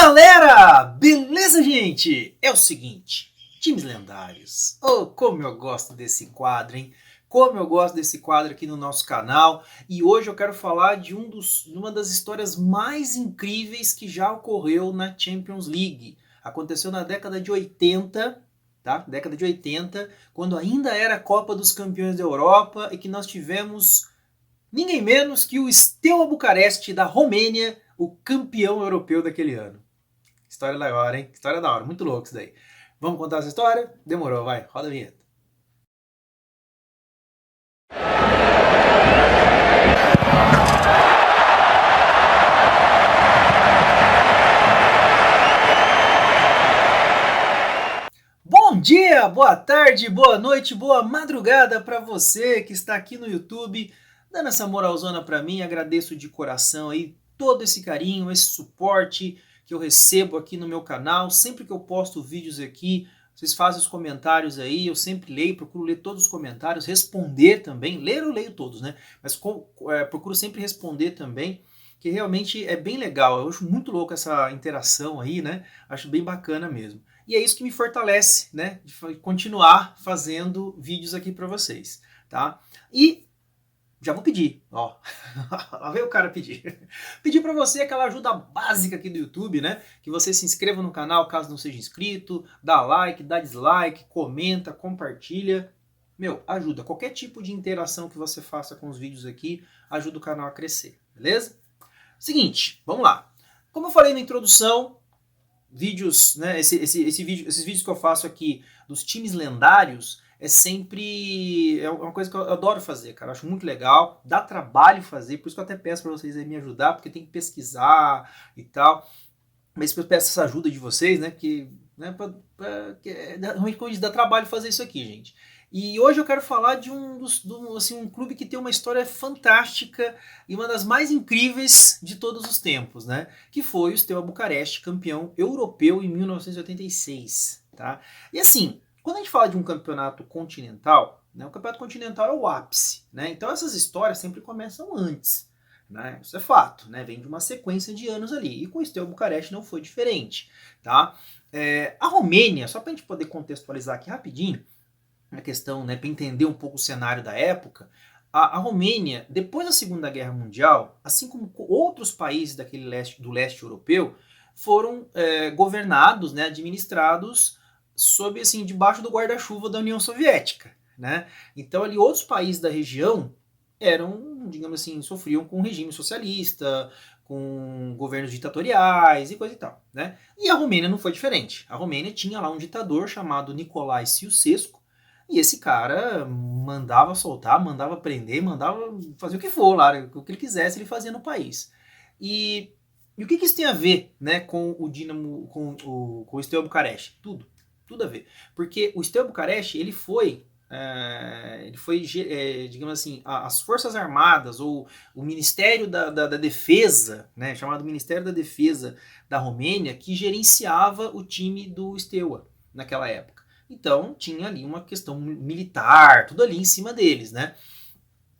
Galera! Beleza, gente? É o seguinte, times lendários. Oh, como eu gosto desse quadro, hein? Como eu gosto desse quadro aqui no nosso canal. E hoje eu quero falar de uma das histórias mais incríveis que já ocorreu na Champions League. Aconteceu na década de 80, tá? Década de 80, quando ainda era a Copa dos Campeões da Europa e que nós tivemos ninguém menos que o Steaua Bucareste da Romênia, o campeão europeu daquele ano. História da hora, hein? História da hora, muito louco isso daí. Vamos contar essa história? Demorou, vai, roda a vinheta. Bom dia, boa tarde, boa noite, boa madrugada para você que está aqui no YouTube, dando essa moralzona para mim. Agradeço de coração aí todo esse carinho, esse suporte que eu recebo aqui no meu canal. Sempre que eu posto vídeos aqui, vocês fazem os comentários aí, eu sempre leio, procuro ler todos os comentários, responder também. Ler eu leio todos, né? Mas procuro sempre responder também, que realmente é bem legal. Eu acho muito louco essa interação aí, né? Acho bem bacana mesmo. E é isso que me fortalece, né? De continuar fazendo vídeos aqui para vocês, tá? E já vou pedir, ó. Lá veio o cara pedir. Pedir para você aquela ajuda básica aqui do YouTube, né? Que você se inscreva no canal caso não seja inscrito, dá like, dá dislike, comenta, compartilha. Meu, ajuda. Qualquer tipo de interação que você faça com os vídeos aqui ajuda o canal a crescer, beleza? Seguinte, vamos lá. Como eu falei na introdução, vídeos, né? Esses vídeos que eu faço aqui dos times lendários é uma coisa que eu adoro fazer, cara. Eu acho muito legal, dá trabalho fazer, por isso que eu até peço para vocês aí me ajudar, porque tem que pesquisar e tal. Mas eu peço essa ajuda de vocês, né? Porque realmente dá trabalho fazer isso aqui, gente. E hoje eu quero falar de um clube que tem uma história fantástica e uma das mais incríveis de todos os tempos, né? Que foi o Steaua Bucareste, campeão europeu em 1986, tá? E assim, quando a gente fala de um campeonato continental, né, o campeonato continental é o ápice, né? Então essas histórias sempre começam antes, né? Isso é fato, né? Vem de uma sequência de anos ali. E com o Steaua Bucareste não foi diferente, tá? A Romênia, só para a gente poder contextualizar aqui rapidinho, a questão, né, para entender um pouco o cenário da época, a Romênia, depois da Segunda Guerra Mundial, assim como outros países do leste europeu, foram governados, né, administrados sob, assim, debaixo do guarda-chuva da União Soviética, né? Então ali outros países da região digamos assim, sofriam com um regime socialista, com governos ditatoriais e coisa e tal, né? E a Romênia não foi diferente. A Romênia tinha lá um ditador chamado Nicolae Ceausescu, e esse cara mandava soltar, mandava prender, mandava fazer o que for lá, o que ele quisesse ele fazia no país. E o que isso tem a ver, né, com o Dinamo, com o Steaua Bucareste? Tudo a ver. Porque o Steaua Bucareste, ele foi, digamos assim, as Forças Armadas ou o Ministério da Defesa, né, chamado Ministério da Defesa da Romênia, que gerenciava o time do Steaua naquela época. Então tinha ali uma questão militar, tudo ali em cima deles, né?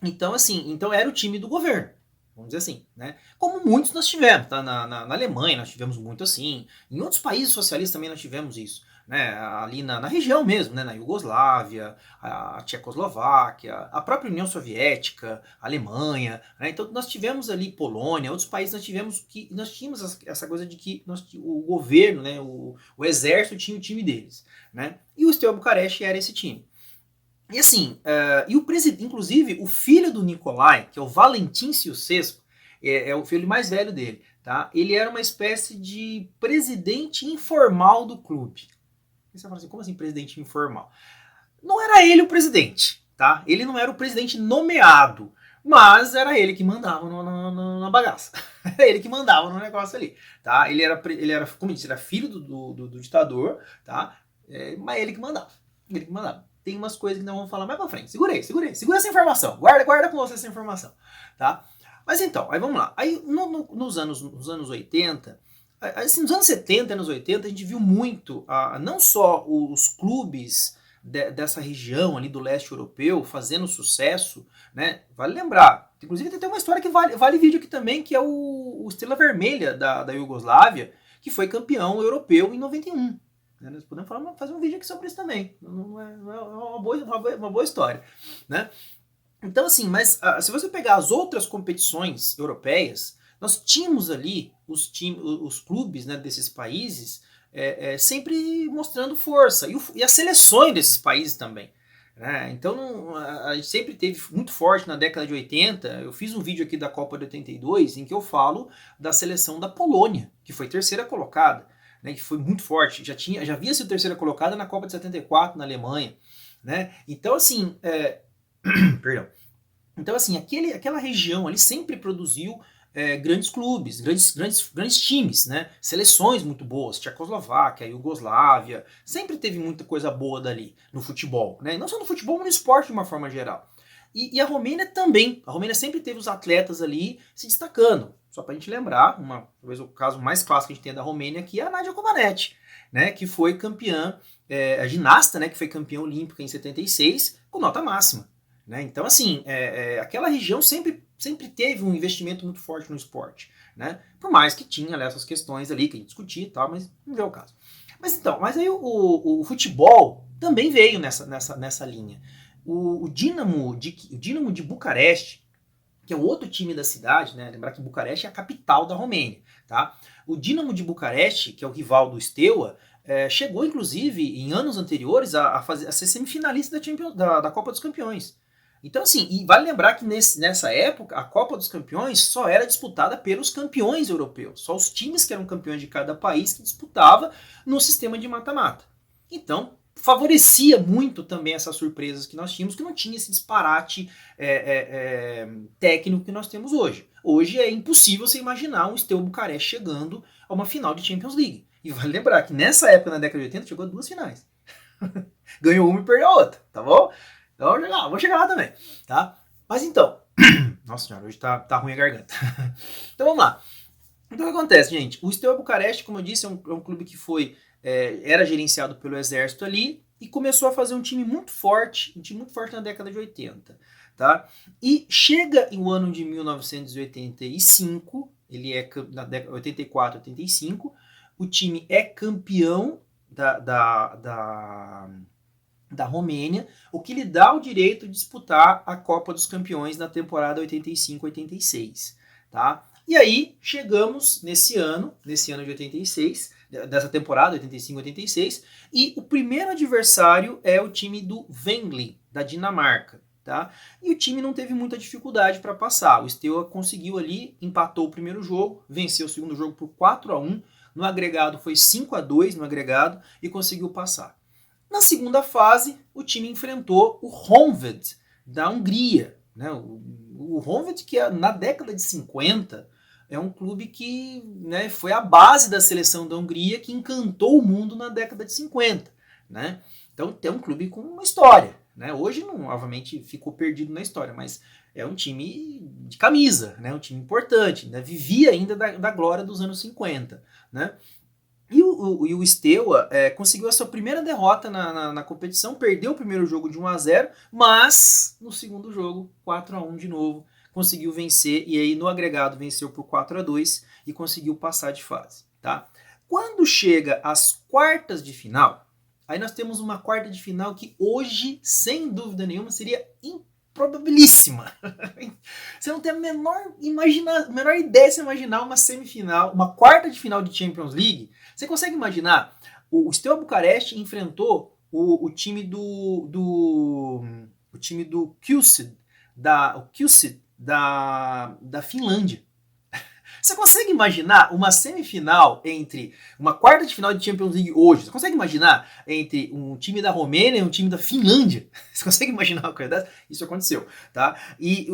Então assim, era o time do governo, vamos dizer assim, né? Como muitos nós tivemos, tá? Na Alemanha nós tivemos muito assim, em outros países socialistas também nós tivemos isso, né? Ali na região mesmo, né? Na Iugoslávia, a Tchecoslováquia, a própria União Soviética, a Alemanha, né? Então nós tivemos ali Polônia, outros países nós tínhamos essa coisa de que o governo, né? O exército tinha o time deles, né? E o Steaua Bucareste era esse time. E assim, inclusive o filho do Nicolae, que é o Valentin Ceausescu, é o filho mais velho dele, tá? Ele era uma espécie de presidente informal do clube. E você fala assim, como assim presidente informal? Não era ele o presidente, tá? Ele não era o presidente nomeado, mas era ele que mandava na bagaça. Era ele que mandava no negócio ali, tá? Ele era como eu disse, era filho do ditador, tá? Mas ele que mandava. Ele que mandava. Tem umas coisas que não vamos falar mais pra frente. Segura essa informação. Guarda com você essa informação, tá? Mas então, aí vamos lá. Aí nos anos 80, assim, nos anos 70 e anos 80, a gente viu muito, não só os clubes dessa região ali do leste europeu fazendo sucesso, né? Vale lembrar, inclusive tem uma história que vale vídeo aqui também, que é o Estrela Vermelha da Iugoslávia, que foi campeão europeu em 91. Nós podemos fazer um vídeo aqui sobre isso também. Não é uma boa história, né? Então, assim, mas se você pegar as outras competições europeias, nós tínhamos ali os clubes, né, desses países sempre mostrando força. E as seleções desses países também. Né? Então, a gente sempre teve muito forte na década de 80. Eu fiz um vídeo aqui da Copa de 82 em que eu falo da seleção da Polônia, que foi terceira colocada, né, que foi muito forte. Já havia sido terceira colocada na Copa de 74 na Alemanha. Né? Então, assim... Perdão. Então, assim, aquela região ali sempre produziu grandes clubes, grandes times, né? Seleções muito boas, Tchecoslováquia, Iugoslávia, sempre teve muita coisa boa dali no futebol, né? Não só no futebol, mas no esporte de uma forma geral. E a Romênia também. A Romênia sempre teve os atletas ali se destacando. Só pra gente lembrar, talvez o caso mais clássico que a gente tem da Romênia aqui é a Nadia Comaneci, né? Que foi campeã, a ginasta, né? Que foi campeã olímpica em 76 com nota máxima. Né? Então, assim, aquela região sempre teve um investimento muito forte no esporte. Né? Por mais que tinha essas questões ali que a gente discutia e tal, mas não é o caso. Mas aí o futebol também veio nessa linha. O Dinamo de Bucareste, que é o outro time da cidade, né? Lembrar que Bucareste é a capital da Romênia. Tá? O Dinamo de Bucareste, que é o rival do Steaua, chegou, inclusive, em anos anteriores a ser semifinalista da Copa dos Campeões. Então, assim, e vale lembrar que nessa época, a Copa dos Campeões só era disputada pelos campeões europeus. Só os times que eram campeões de cada país que disputava no sistema de mata-mata. Então, favorecia muito também essas surpresas que nós tínhamos, que não tinha esse disparate técnico que nós temos hoje. Hoje é impossível você imaginar um Steaua Bucareste chegando a uma final de Champions League. E vale lembrar que nessa época, na década de 80, chegou a 2 finais. Ganhou uma e perdeu a outra, tá bom? Então, vou chegar lá também, tá? Mas então, nossa senhora, hoje tá ruim a garganta. Então vamos lá. Então o que acontece, gente? O Steaua Bucareste, como eu disse, é um clube que era gerenciado pelo exército ali e começou a fazer um time muito forte na década de 80, tá? E chega no ano de 1985, ele é na década 84, 85, o time é campeão da Romênia, o que lhe dá o direito de disputar a Copa dos Campeões na temporada 85-86, tá? E aí chegamos nesse ano de 86, dessa temporada 85-86, e o primeiro adversário é o time do Venlo, da Dinamarca, tá? E o time não teve muita dificuldade para passar. O Steaua conseguiu ali, empatou o primeiro jogo, venceu o segundo jogo por 4-1, no agregado foi 5-2 no agregado e conseguiu passar. Na segunda fase, o time enfrentou o Honvéd, da Hungria. Né? O Honvéd, que na década de 50, é um clube que, né, foi a base da seleção da Hungria, que encantou o mundo na década de 50. Né? Então, tem um clube com uma história. Né? Hoje, não, obviamente, ficou perdido na história, mas é um time de camisa, né? Um time importante. Né? Vivia ainda da glória dos anos 50. Né? E o Steaua conseguiu a sua primeira derrota na competição, perdeu o primeiro jogo de 1-0, mas no segundo jogo, 4-1 de novo, conseguiu vencer, e aí no agregado venceu por 4-2 e conseguiu passar de fase. Tá? Quando chega às quartas de final, aí nós temos uma quarta de final que hoje, sem dúvida nenhuma, seria improbabilíssima. Você não tem a menor ideia de você imaginar uma semifinal, uma quarta de final de Champions League. Você consegue imaginar? O Steaua Bucareste enfrentou o time do Kuusi da Finlândia. Você consegue imaginar uma semifinal entre uma quarta de final de Champions League hoje? Você consegue imaginar entre um time da Romênia e um time da Finlândia? Você consegue imaginar uma coisa dessa? Isso aconteceu, tá? E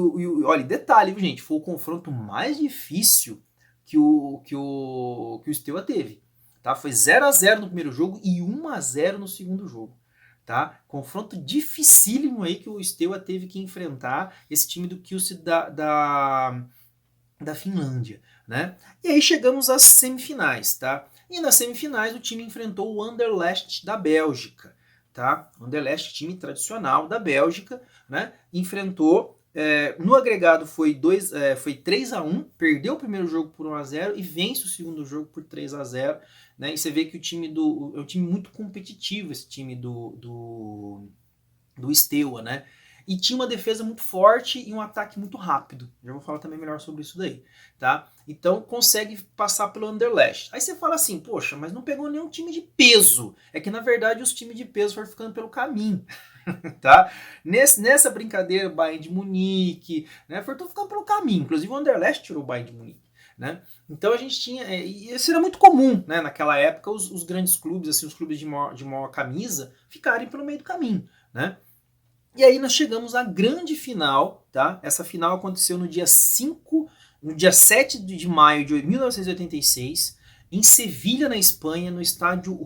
olha, detalhe, gente, foi o confronto mais difícil que o Steaua teve. Tá? Foi 0-0 no primeiro jogo e 1-0 no segundo jogo. Tá? Confronto dificílimo aí que o Steaua teve que enfrentar esse time do Kuusi da Finlândia. Né? E aí chegamos às semifinais. Tá? E nas semifinais o time enfrentou o Anderlecht da Bélgica. Tá? O Anderlecht, time tradicional da Bélgica, né? Enfrentou No agregado foi 3-1, perdeu o primeiro jogo por 1-0 e vence o segundo jogo por 3-0. Né? E você vê que é um time muito competitivo, esse time do Steaua, né? E tinha uma defesa muito forte e um ataque muito rápido. Já vou falar também melhor sobre isso daí, tá? Então consegue passar pelo Anderlecht. Aí você fala assim, poxa, mas não pegou nenhum time de peso. É que na verdade os times de peso foram ficando pelo caminho, tá? Nessa brincadeira, Bayern de Munique, né? Foram ficando pelo caminho. Inclusive o Anderlecht tirou o Bayern de Munique. Né? Então a gente tinha, e isso era muito comum, né? Naquela época os grandes clubes, assim, os clubes de maior camisa, ficarem pelo meio do caminho, né? E aí nós chegamos à grande final, tá? Essa final aconteceu no dia 7 de maio de 1986, em Sevilha, na Espanha, no estádio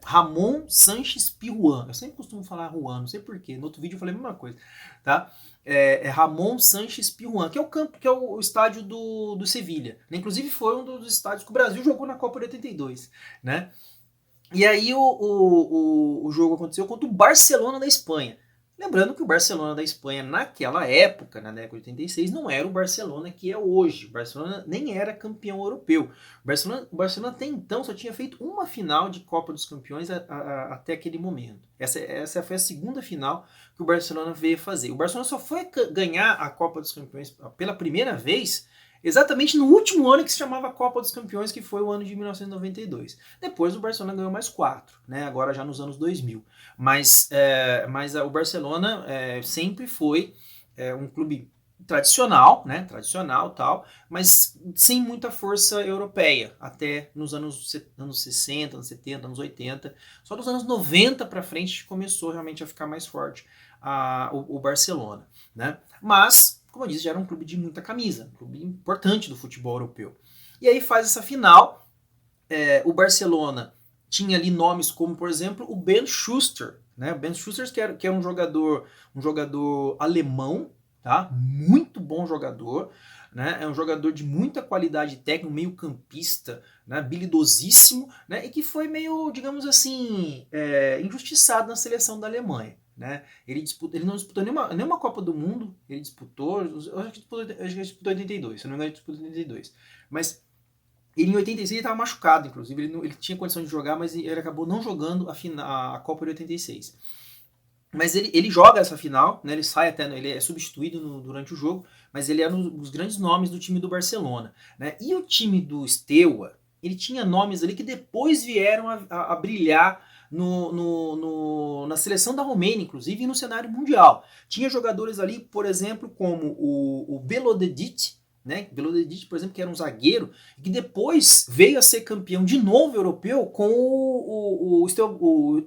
Ramon Sánchez Pizjuán. Eu sempre costumo falar Juan, não sei porquê. No outro vídeo eu falei a mesma coisa, tá? Ramon Sánchez Pizjuán, que é o campo, que é o estádio do Sevilha. Inclusive foi um dos estádios que o Brasil jogou na Copa de 82, né? E aí o jogo aconteceu contra o Barcelona da Espanha. Lembrando que o Barcelona da Espanha, naquela época, na década de 86, não era o Barcelona que é hoje. O Barcelona nem era campeão europeu. O Barcelona até então só tinha feito uma final de Copa dos Campeões até aquele momento. Essa foi a segunda final que o Barcelona veio fazer. O Barcelona só foi ganhar a Copa dos Campeões pela primeira vez exatamente no último ano que se chamava Copa dos Campeões, que foi o ano de 1992. Depois o Barcelona ganhou mais 4, né? Agora já nos anos 2000. Mas o Barcelona sempre foi um clube tradicional, né? Tradicional tal, mas sem muita força europeia, até nos anos 60, anos 70, anos 80. Só dos anos 90 para frente começou realmente a ficar mais forte o Barcelona, né? Mas como eu disse, já era um clube de muita camisa, um clube importante do futebol europeu. E aí faz essa final, o Barcelona tinha ali nomes como, por exemplo, o Ben Schuster, né? O Ben Schuster que é um jogador alemão, tá? Muito bom jogador, né? É um jogador de muita qualidade técnica, meio campista, né? Habilidosíssimo, né? E que foi meio, digamos assim, injustiçado na seleção da Alemanha. Né? Ele não disputou nenhuma Copa do Mundo, ele disputou, eu acho que ele disputou 82, se não me engano ele disputou 82, mas ele em 86 ele estava machucado, inclusive, ele tinha condição de jogar, mas ele acabou não jogando a Copa de 86. Mas ele joga essa final, né? Ele sai até, ele é substituído durante o jogo, mas ele era um dos grandes nomes do time do Barcelona. Né? E o time do Steaua, ele tinha nomes ali que depois vieram a brilhar na seleção da Romênia, inclusive, e no cenário mundial. Tinha jogadores ali, por exemplo, como o Belodedic, né? Belodedic, por exemplo, que era um zagueiro, que depois veio a ser campeão de novo europeu com o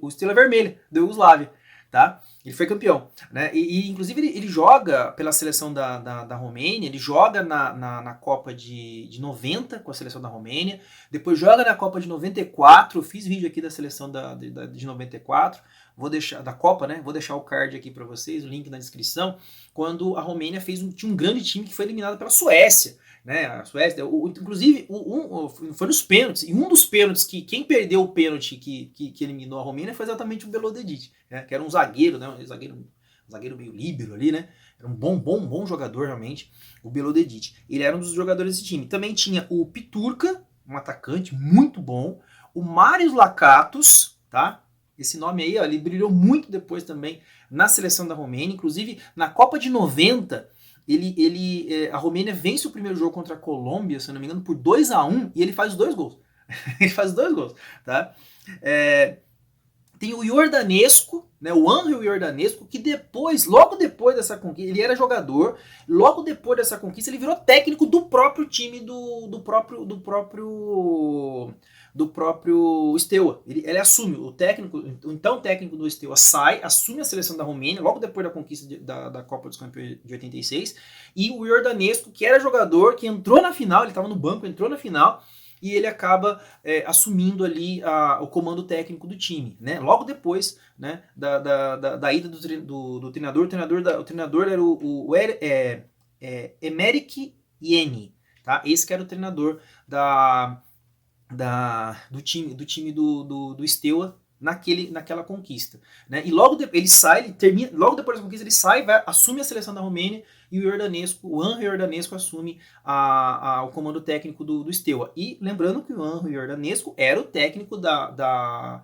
Estrela Vermelha, da Iugoslávia. Tá? Ele foi campeão. Né? Inclusive, ele joga pela seleção da Romênia, ele joga na Copa de 90 com a seleção da Romênia, depois joga na Copa de 94, eu fiz vídeo aqui da seleção de 94, vou deixar, da Copa, né? Vou deixar o card aqui para vocês, o link na descrição, quando a Romênia tinha um grande time que foi eliminado pela Suécia. Né, a Suécia, inclusive foi nos pênaltis, e um dos pênaltis quem perdeu o pênalti que eliminou a Romênia foi exatamente o Belodedic, né, que era um zagueiro, né, um zagueiro meio líbero ali, né, era um bom jogador realmente, o Belodedic. Ele era um dos jogadores desse time. Também tinha o Piturka, um atacante muito bom, o Marius Lakatos, tá? Esse nome aí, ó, ele brilhou muito depois também na seleção da Romênia, inclusive na Copa de 90. A Romênia vence o primeiro jogo contra a Colômbia, se eu não me engano, por 2-1 e ele faz os 2 gols. Ele faz os 2 gols, tá? Tem o Iordanesco, né, o Ángel Iordanesco, que logo depois dessa conquista, ele era jogador, logo depois dessa conquista ele virou técnico do próprio time do próprio Steaua. Ele assume, o então técnico do Steaua assume a seleção da Romênia, logo depois da conquista da Copa dos Campeões de 86, e o Iordanesco, que era jogador, que entrou na final, ele estava no banco, entrou na final, e ele acaba assumindo ali o comando técnico do time, né? Logo depois, né, da ida do treinador. O treinador era o Emerick Yeni, tá? Esse que era o treinador do time do Steaua naquela conquista, né? E logo ele sai, ele termina, logo depois da conquista ele sai, assume a seleção da Romênia e o Anhel Iordanescu assume o comando técnico do Steaua. E lembrando que o Anhel Iordanescu era o técnico da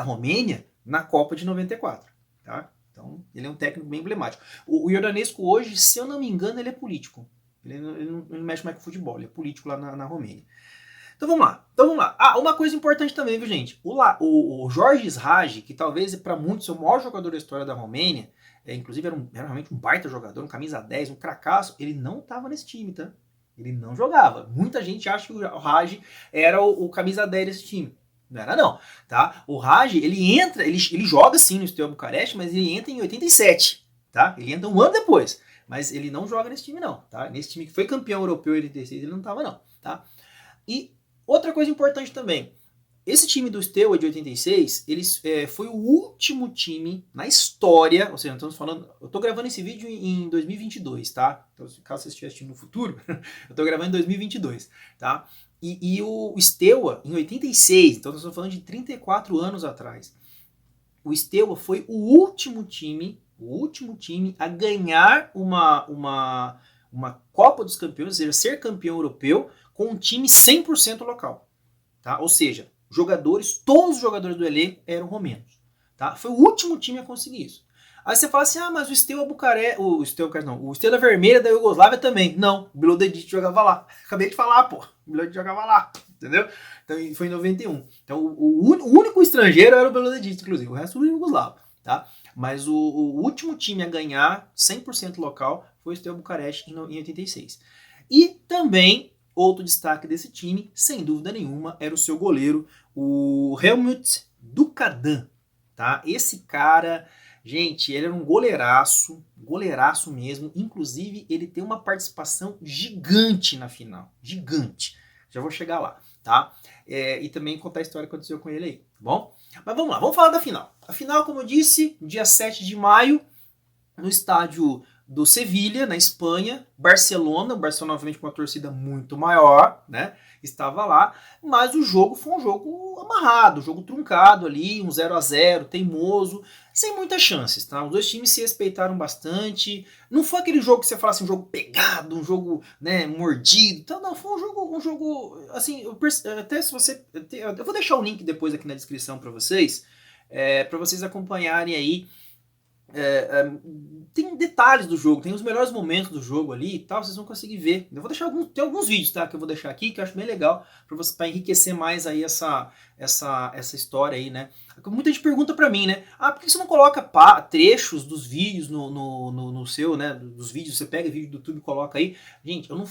Romênia na Copa de 94, tá? Então ele é um técnico bem emblemático. O Iordanescu hoje, se eu não me engano, ele é político. Ele não mexe mais com futebol, ele é político lá na Romênia. Então vamos lá. Ah, uma coisa importante também, viu, gente? O Jorge Sraj, que talvez para muitos é o maior jogador da história da Romênia, inclusive era realmente um baita jogador, um camisa 10, um cracaço, ele não estava nesse time, tá? Ele não jogava. Muita gente acha que o Raj era o camisa 10 desse time. Não era não, tá? O Raj, ele joga sim no Steaua Bucareste, mas ele entra em 87, tá? Ele entra um ano depois, mas ele não joga nesse time não, tá? Nesse time que foi campeão europeu em 86, ele não estava não, tá? E outra coisa importante também, esse time do Steaua de 86, foi o último time na história, ou seja, estamos falando, eu estou gravando esse vídeo em 2022, tá? Então, caso você estiver assistindo no futuro, eu estou gravando em 2022, tá? E o Steaua, em 86, então nós estamos falando de 34 anos atrás, o Steaua foi o último time a ganhar uma Copa dos Campeões, ou seja, ser campeão europeu com um time 100% local, tá? Ou seja, todos os jogadores do elenco eram romenos, tá? Foi o último time a conseguir isso. Aí você fala assim, mas o Steaua Bucareste, o Estrela Vermelha da Iugoslávia também. Não, o Milodedic jogava lá. Acabei de falar, pô, o Milodedic jogava lá, entendeu? Então foi em 91. Então o único estrangeiro era o Milodedic, inclusive, o resto era o Iugoslavo, tá? Mas o último time a ganhar 100% local foi o Steaua Bucareste em 86. E também outro destaque desse time, sem dúvida nenhuma, era o seu goleiro, o Helmut Dukadan, tá? Esse cara, gente, ele era um goleiraço mesmo, inclusive ele tem uma participação gigante na final, gigante. Já vou chegar lá, tá? E também contar a história que aconteceu com ele aí, tá bom? Mas vamos lá, vamos falar da final. A final, como eu disse, dia 7 de maio, no estádio do Sevilha, na Espanha, o Barcelona obviamente com uma torcida muito maior, né, estava lá, mas o jogo foi um jogo amarrado, um jogo truncado ali, um 0-0, teimoso, sem muitas chances, tá? Os dois times se respeitaram bastante, não foi aquele jogo que você fala assim, um jogo pegado, um jogo, né, mordido, então, não, foi um jogo, assim, até se você, eu vou deixar o link depois aqui na descrição para vocês acompanharem aí. Tem detalhes do jogo, tem os melhores momentos do jogo ali e tal, vocês vão conseguir ver. Eu vou deixar alguns vídeos, tá, que eu vou deixar aqui, que eu acho bem legal para enriquecer mais aí essa história aí, né? Muita gente pergunta para mim, né? Por que você não coloca trechos dos vídeos no seu, né? Dos vídeos, você pega vídeo do YouTube e coloca aí. Gente, eu não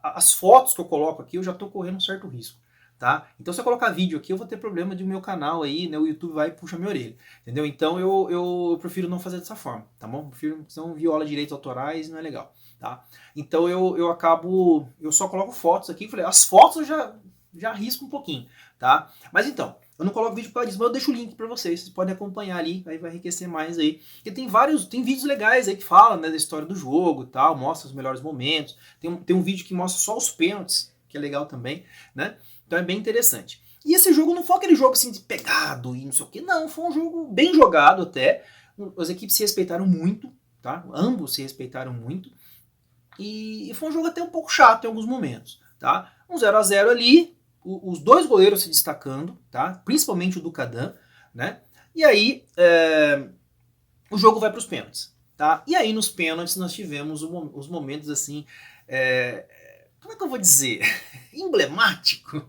as fotos que eu coloco aqui, eu já tô correndo um certo risco. Tá? Então se eu colocar vídeo aqui eu vou ter problema de meu canal aí, né? O YouTube vai e puxa minha orelha, entendeu? Então eu prefiro não fazer dessa forma, tá bom? Senão viola direitos autorais, não é legal, tá? Então eu só coloco fotos aqui, falei, as fotos eu já arrisco um pouquinho, tá? Mas então, eu não coloco vídeo por causa disso, mas eu deixo o link para vocês podem acompanhar ali, aí vai enriquecer mais aí. Porque tem vídeos legais aí que falam, né, da história do jogo e tal, mostra os melhores momentos. Tem um vídeo que mostra só os pênaltis, que é legal também, né? Então é bem interessante. E esse jogo não foi aquele jogo assim de pegado e não sei o que, não, foi um jogo bem jogado até. As equipes se respeitaram muito, tá? Ambos se respeitaram muito. E foi um jogo até um pouco chato em alguns momentos, tá? Um 0-0 ali, os dois goleiros se destacando, tá? Principalmente o Dukadan, né? E aí o jogo vai para os pênaltis, tá? E aí nos pênaltis nós tivemos os momentos assim, como é que eu vou dizer? Emblemático?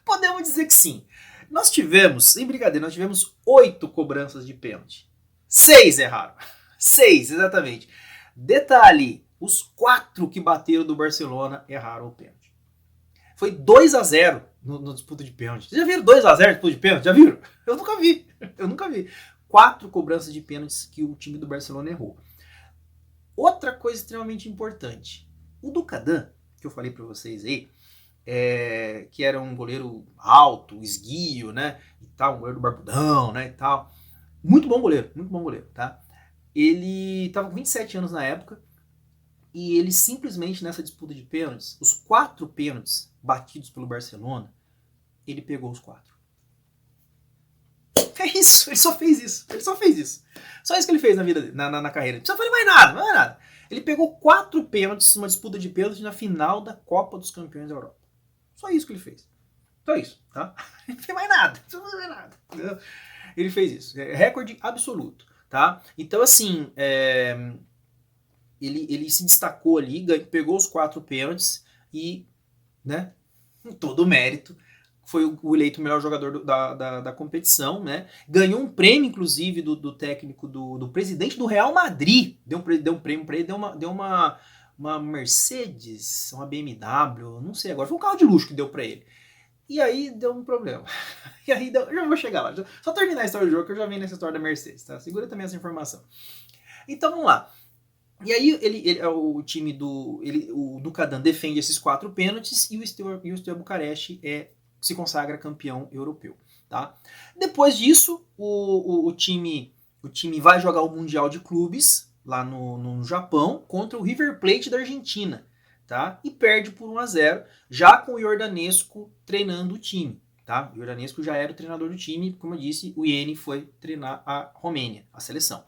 Podemos dizer que sim. Nós tivemos, sem brincadeira, 8 cobranças de pênalti. 6 erraram. 6, exatamente. Detalhe, os 4 que bateram do Barcelona erraram o pênalti. Foi 2-0 no disputa de pênalti. Vocês já viram 2-0 no disputa de pênalti? Já viram? Eu nunca vi. 4 cobranças de pênaltis que o time do Barcelona errou. Outra coisa extremamente importante. O Dukadan, que eu falei para vocês aí, que era um goleiro alto, esguio, né, e tal, um goleiro do barbudão, né, e tal. Muito bom goleiro, tá? Ele estava com 27 anos na época e ele simplesmente nessa disputa de pênaltis, os 4 pênaltis batidos pelo Barcelona, ele pegou os 4. É isso, ele só fez isso. Só isso que ele fez na vida dele, na carreira. Não precisa fazer mais nada. Ele pegou 4 pênaltis, uma disputa de pênaltis na final da Copa dos Campeões da Europa. Só isso que ele fez. Só isso, tá? Ele não fez mais nada. Entendeu? Ele fez isso. É recorde absoluto, tá? Então, assim, ele se destacou ali, pegou os 4 pênaltis e, né, com todo o mérito, foi o eleito melhor jogador da competição, né? Ganhou um prêmio, inclusive, do técnico, do presidente do Real Madrid. Deu um prêmio para ele, deu uma Mercedes, uma BMW, não sei agora. Foi um carro de luxo que deu para ele. E aí deu um problema. E aí eu já vou chegar lá. Só terminar a história do jogo que eu já venho nessa história da Mercedes, tá? Segura também essa informação. Então vamos lá. E aí o time o Dukadan defende esses 4 pênaltis e o Steaua Bucareste se consagra campeão europeu, tá? Depois disso, o time vai jogar o Mundial de Clubes lá no Japão contra o River Plate da Argentina, tá? E perde por 1-0, já com o Iordanesco treinando o time, tá? O Iordanesco já era o treinador do time, como eu disse, o Iene foi treinar a Romênia, a seleção.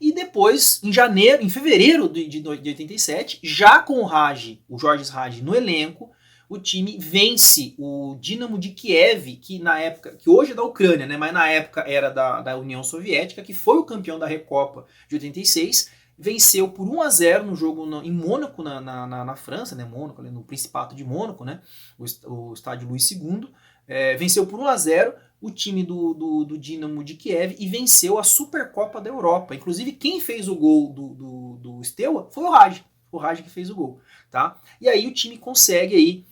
E depois, em fevereiro de 87, já com o Georges Hagi no elenco, o time vence o Dinamo de Kiev, que na época, que hoje é da Ucrânia, né, mas na época era da União Soviética, que foi o campeão da Recopa de 86, venceu por 1-0 no jogo em Mônaco, na França, né, Mônaco, no Principato de Mônaco, né, o estádio Luís II, venceu por 1-0 o time do Dinamo de Kiev e venceu a Supercopa da Europa. Inclusive, quem fez o gol do Steaua foi o Hagi que fez o gol, tá? E aí o time consegue aí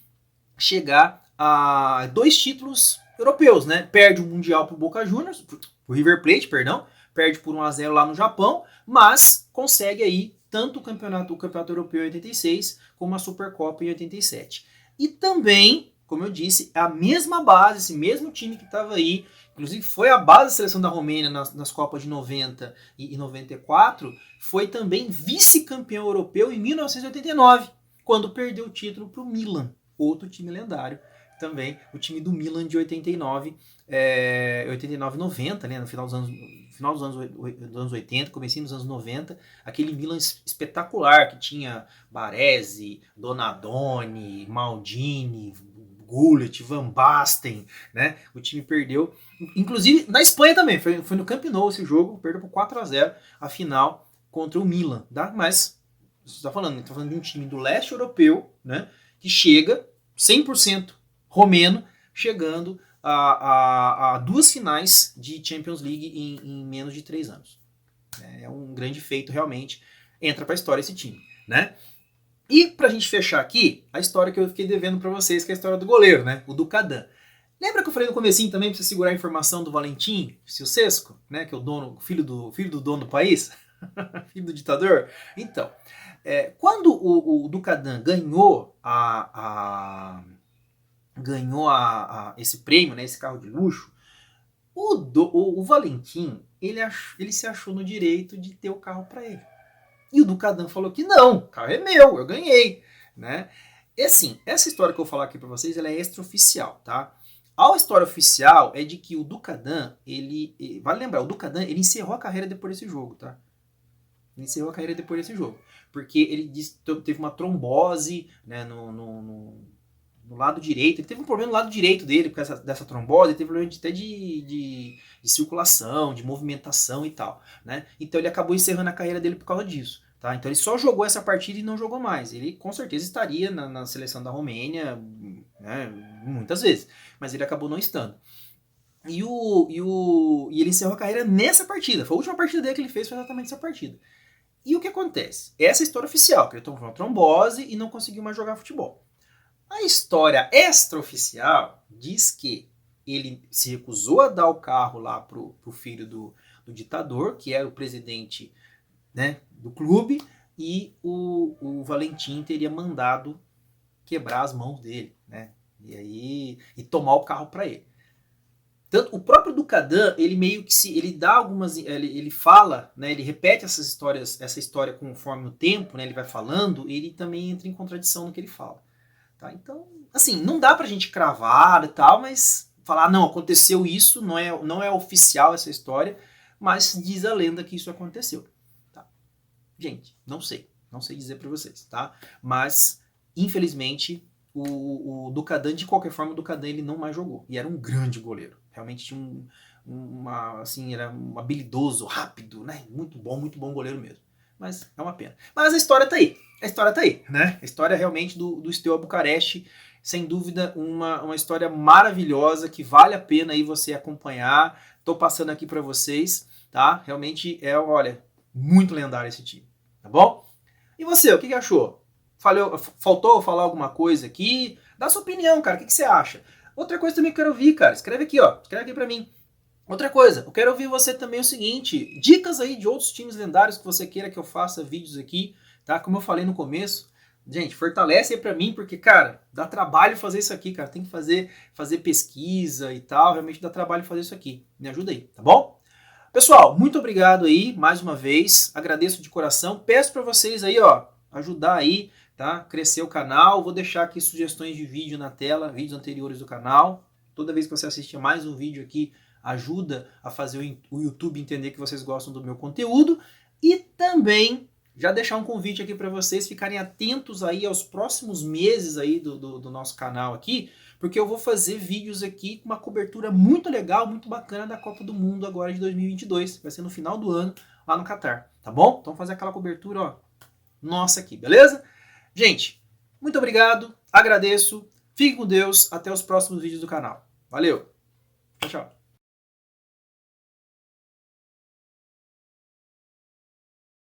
chegar a 2 títulos europeus, né? Perde o Mundial pro Boca Juniors, pro River Plate, perdão, perde por 1-0 lá no Japão, mas consegue aí tanto o campeonato europeu em 86 como a Supercopa em 87. E também, como eu disse, a mesma base, esse mesmo time que estava aí, inclusive foi a base da seleção da Romênia nas Copas de 90 e 94, foi também vice-campeão europeu em 1989, quando perdeu o título para o Milan, outro time lendário também, o time do Milan de 89, 89 e 90, né, no final dos anos 80, comecinho dos anos 90, aquele Milan espetacular que tinha Baresi, Donadoni, Maldini, Gullit, Van Basten, né? O time perdeu. Inclusive, na Espanha também. Foi no Camp Nou esse jogo. Perdeu por 4-0 a final contra o Milan. Tá? Mas, você está falando de um time do leste europeu, né? Que chega, 100% romeno, chegando a 2 finais de Champions League em menos de 3 anos. É um grande feito, realmente. Entra para a história esse time, né? E pra gente fechar aqui, a história que eu fiquei devendo pra vocês, que é a história do goleiro, né? O Dukadan. Lembra que eu falei no comecinho também pra você segurar a informação do Valentim Ceausescu, né? Que é o filho do dono do país? Filho do ditador? Então, quando o Dukadan ganhou esse prêmio, né? Esse carro de luxo, o Valentim, ele se achou no direito de ter o carro pra ele. E o Dukadan falou que não, o carro é meu, eu ganhei, né? E assim, essa história que eu vou falar aqui para vocês, ela é extraoficial, tá? A história oficial é de que o Dukadan, vale lembrar, o Dukadan, ele encerrou a carreira depois desse jogo, tá? Ele encerrou a carreira depois desse jogo, porque ele teve uma trombose, né, no lado direito, ele teve um problema no lado direito dele por causa dessa trombose, ele teve problema até de circulação, de movimentação e tal, né? Então ele acabou encerrando a carreira dele por causa disso. Tá? Então ele só jogou essa partida e não jogou mais. Ele com certeza estaria na seleção da Romênia, né, muitas vezes, mas ele acabou não estando. E ele encerrou a carreira nessa partida. Foi a última partida dele que ele fez, foi exatamente essa partida. E o que acontece? Essa é a história oficial, que ele tomou uma trombose e não conseguiu mais jogar futebol. A história extraoficial diz que ele se recusou a dar o carro lá pro filho do ditador, que era o presidente, né, do clube, e o Valentim teria mandado quebrar as mãos dele, né, e tomar o carro para ele. Tanto o próprio Dukadan, ele meio que ele dá algumas, ele fala, né, ele repete essa história conforme o tempo, né, ele vai falando, ele também entra em contradição no que ele fala. Tá? Então, assim, não dá pra gente cravar e tal, mas falar, não, aconteceu isso, não é oficial essa história, mas diz a lenda que isso aconteceu. Tá? Gente, não sei dizer pra vocês, tá? Mas, infelizmente, o Ducadan, de qualquer forma, o Ducadan ele não mais jogou. E era um grande goleiro. Realmente tinha era um habilidoso, rápido, né? Muito bom goleiro mesmo. Mas é uma pena. Mas a história tá aí. A história tá aí, né? A história realmente do Steaua Bucareste, sem dúvida, uma história maravilhosa que vale a pena aí você acompanhar. Tô passando aqui para vocês, tá? Realmente olha, muito lendário esse time, tá bom? E você, o que achou? Faltou falar alguma coisa aqui? Dá sua opinião, cara. O que você acha? Outra coisa também que eu quero ouvir, cara. Escreve aqui, ó. Escreve aqui pra mim. Outra coisa, eu quero ouvir você também o seguinte, dicas aí de outros times lendários que você queira que eu faça vídeos aqui, tá? Como eu falei no começo, gente, fortalece aí pra mim, porque, cara, dá trabalho fazer isso aqui, cara. Tem que fazer pesquisa e tal, realmente dá trabalho fazer isso aqui. Me ajuda aí, tá bom? Pessoal, muito obrigado aí, mais uma vez, agradeço de coração, peço pra vocês aí, ó, ajudar aí, tá? Crescer o canal, vou deixar aqui sugestões de vídeo na tela, vídeos anteriores do canal. Toda vez que você assistir mais um vídeo aqui, ajuda a fazer o YouTube entender que vocês gostam do meu conteúdo. E também já deixar um convite aqui para vocês ficarem atentos aí aos próximos meses aí do nosso canal aqui, porque eu vou fazer vídeos aqui com uma cobertura muito legal, muito bacana da Copa do Mundo agora de 2022. Vai ser no final do ano, lá no Catar, tá bom? Então fazer aquela cobertura, ó, nossa aqui, beleza? Gente, muito obrigado, agradeço, fique com Deus, até os próximos vídeos do canal. Valeu, tchau, tchau.